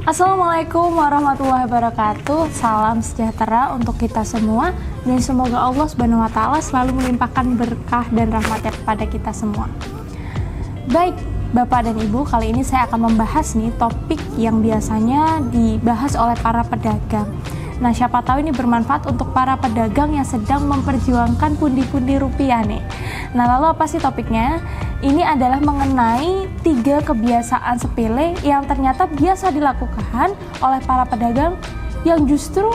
Assalamualaikum warahmatullahi wabarakatuh. Salam sejahtera untuk kita semua dan semoga Allah Subhanahu wa taala selalu melimpahkan berkah dan rahmatnya kepada kita semua. Baik, Bapak dan Ibu, kali ini saya akan membahas nih topik yang biasanya dibahas oleh para pedagang. Nah, siapa tahu ini bermanfaat untuk para pedagang yang sedang memperjuangkan pundi-pundi rupiah nih. Nah, lalu apa sih topiknya? Ini adalah mengenai 3 kebiasaan sepele yang ternyata biasa dilakukan oleh para pedagang yang justru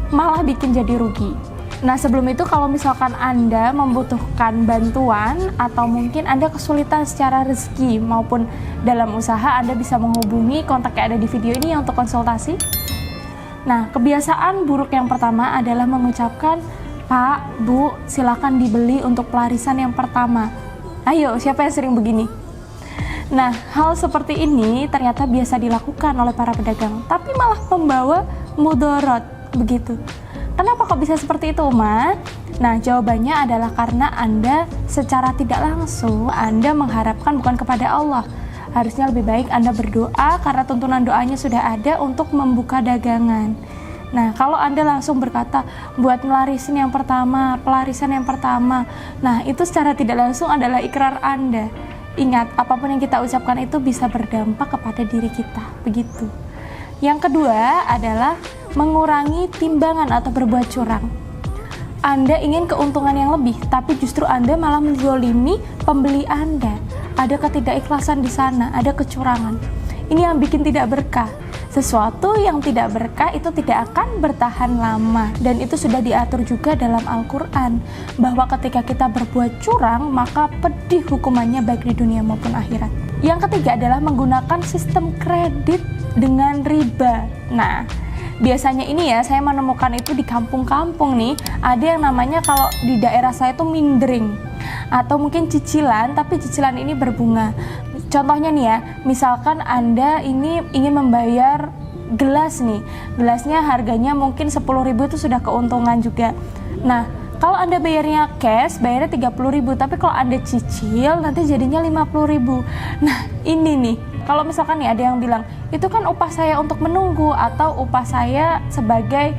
malah bikin jadi rugi. Nah, sebelum itu kalau misalkan Anda membutuhkan bantuan atau mungkin Anda kesulitan secara rezeki maupun dalam usaha, Anda bisa menghubungi kontak yang ada di video ini untuk konsultasi. Nah, kebiasaan buruk yang pertama adalah mengucapkan, "Pak, Bu, silakan dibeli untuk pelarisan yang pertama." Ayo, siapa yang sering begini? Nah, hal seperti ini ternyata biasa dilakukan oleh para pedagang, tapi malah membawa mudarat, begitu. Kenapa kok bisa seperti itu, Uma? Nah, jawabannya adalah karena Anda secara tidak langsung, Anda mengharapkan bukan kepada Allah. Harusnya lebih baik Anda berdoa karena tuntunan doanya sudah ada untuk membuka dagangan. Nah, kalau Anda langsung berkata, buat pelarisan yang pertama, nah itu secara tidak langsung adalah ikrar Anda. Ingat, apapun yang kita ucapkan itu bisa berdampak kepada diri kita, begitu. Yang kedua adalah mengurangi timbangan atau berbuat curang. Anda ingin keuntungan yang lebih, tapi justru Anda malah menzalimi pembeli Anda. Ada ketidakikhlasan di sana, ada kecurangan. Ini yang bikin tidak berkah. Sesuatu yang tidak berkah itu tidak akan bertahan lama, dan itu sudah diatur juga dalam Al-Quran bahwa ketika kita berbuat curang maka pedih hukumannya baik di dunia maupun akhirat. Yang ketiga adalah menggunakan sistem kredit dengan riba. Nah, biasanya ini ya saya menemukan itu di kampung-kampung nih, ada yang namanya kalau di daerah saya itu mindering atau mungkin cicilan, tapi cicilan ini berbunga. Contohnya nih ya, misalkan Anda ini ingin membayar gelas nih, gelasnya harganya mungkin 10.000 itu sudah keuntungan juga. Nah, kalau Anda bayarnya cash, bayarnya 30.000, tapi kalau Anda cicil nanti jadinya 50.000. Nah, ini nih, kalau misalkan nih ada yang bilang, itu kan upah saya untuk menunggu atau upah saya sebagai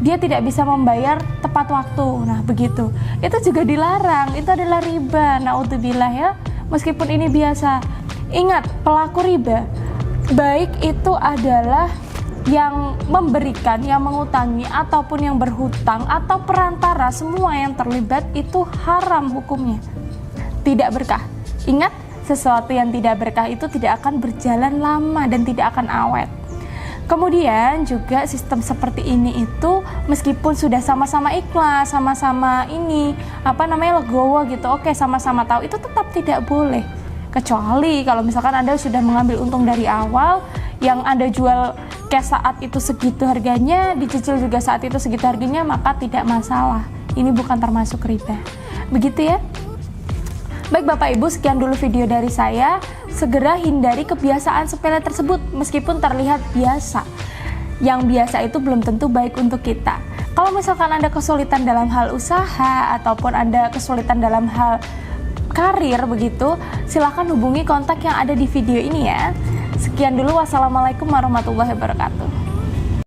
dia tidak bisa membayar tepat waktu. Nah, begitu. Itu juga dilarang, itu adalah riba. Naudzubillah ya. Meskipun ini biasa. Ingat, pelaku riba baik itu adalah yang memberikan, yang mengutangi, ataupun yang berhutang, atau perantara, semua yang terlibat itu haram hukumnya. Tidak berkah. Ingat, sesuatu yang tidak berkah itu tidak akan berjalan lama dan tidak akan awet. Kemudian juga sistem seperti ini itu meskipun sudah sama-sama ikhlas, sama-sama ini legowo gitu, oke sama-sama tahu, itu tetap tidak boleh. Kecuali kalau misalkan Anda sudah mengambil untung dari awal, yang Anda jual cash saat itu segitu harganya, dicicil juga saat itu segitu harganya, maka tidak masalah. Ini bukan termasuk riba. Begitu ya. Baik Bapak Ibu, sekian dulu video dari saya. Segera hindari kebiasaan sepele tersebut meskipun terlihat biasa. Yang biasa itu belum tentu baik untuk kita. Kalau misalkan Anda kesulitan dalam hal usaha ataupun Anda kesulitan dalam hal karir begitu, silahkan hubungi kontak yang ada di video ini ya. Sekian dulu, wassalamualaikum warahmatullahi wabarakatuh.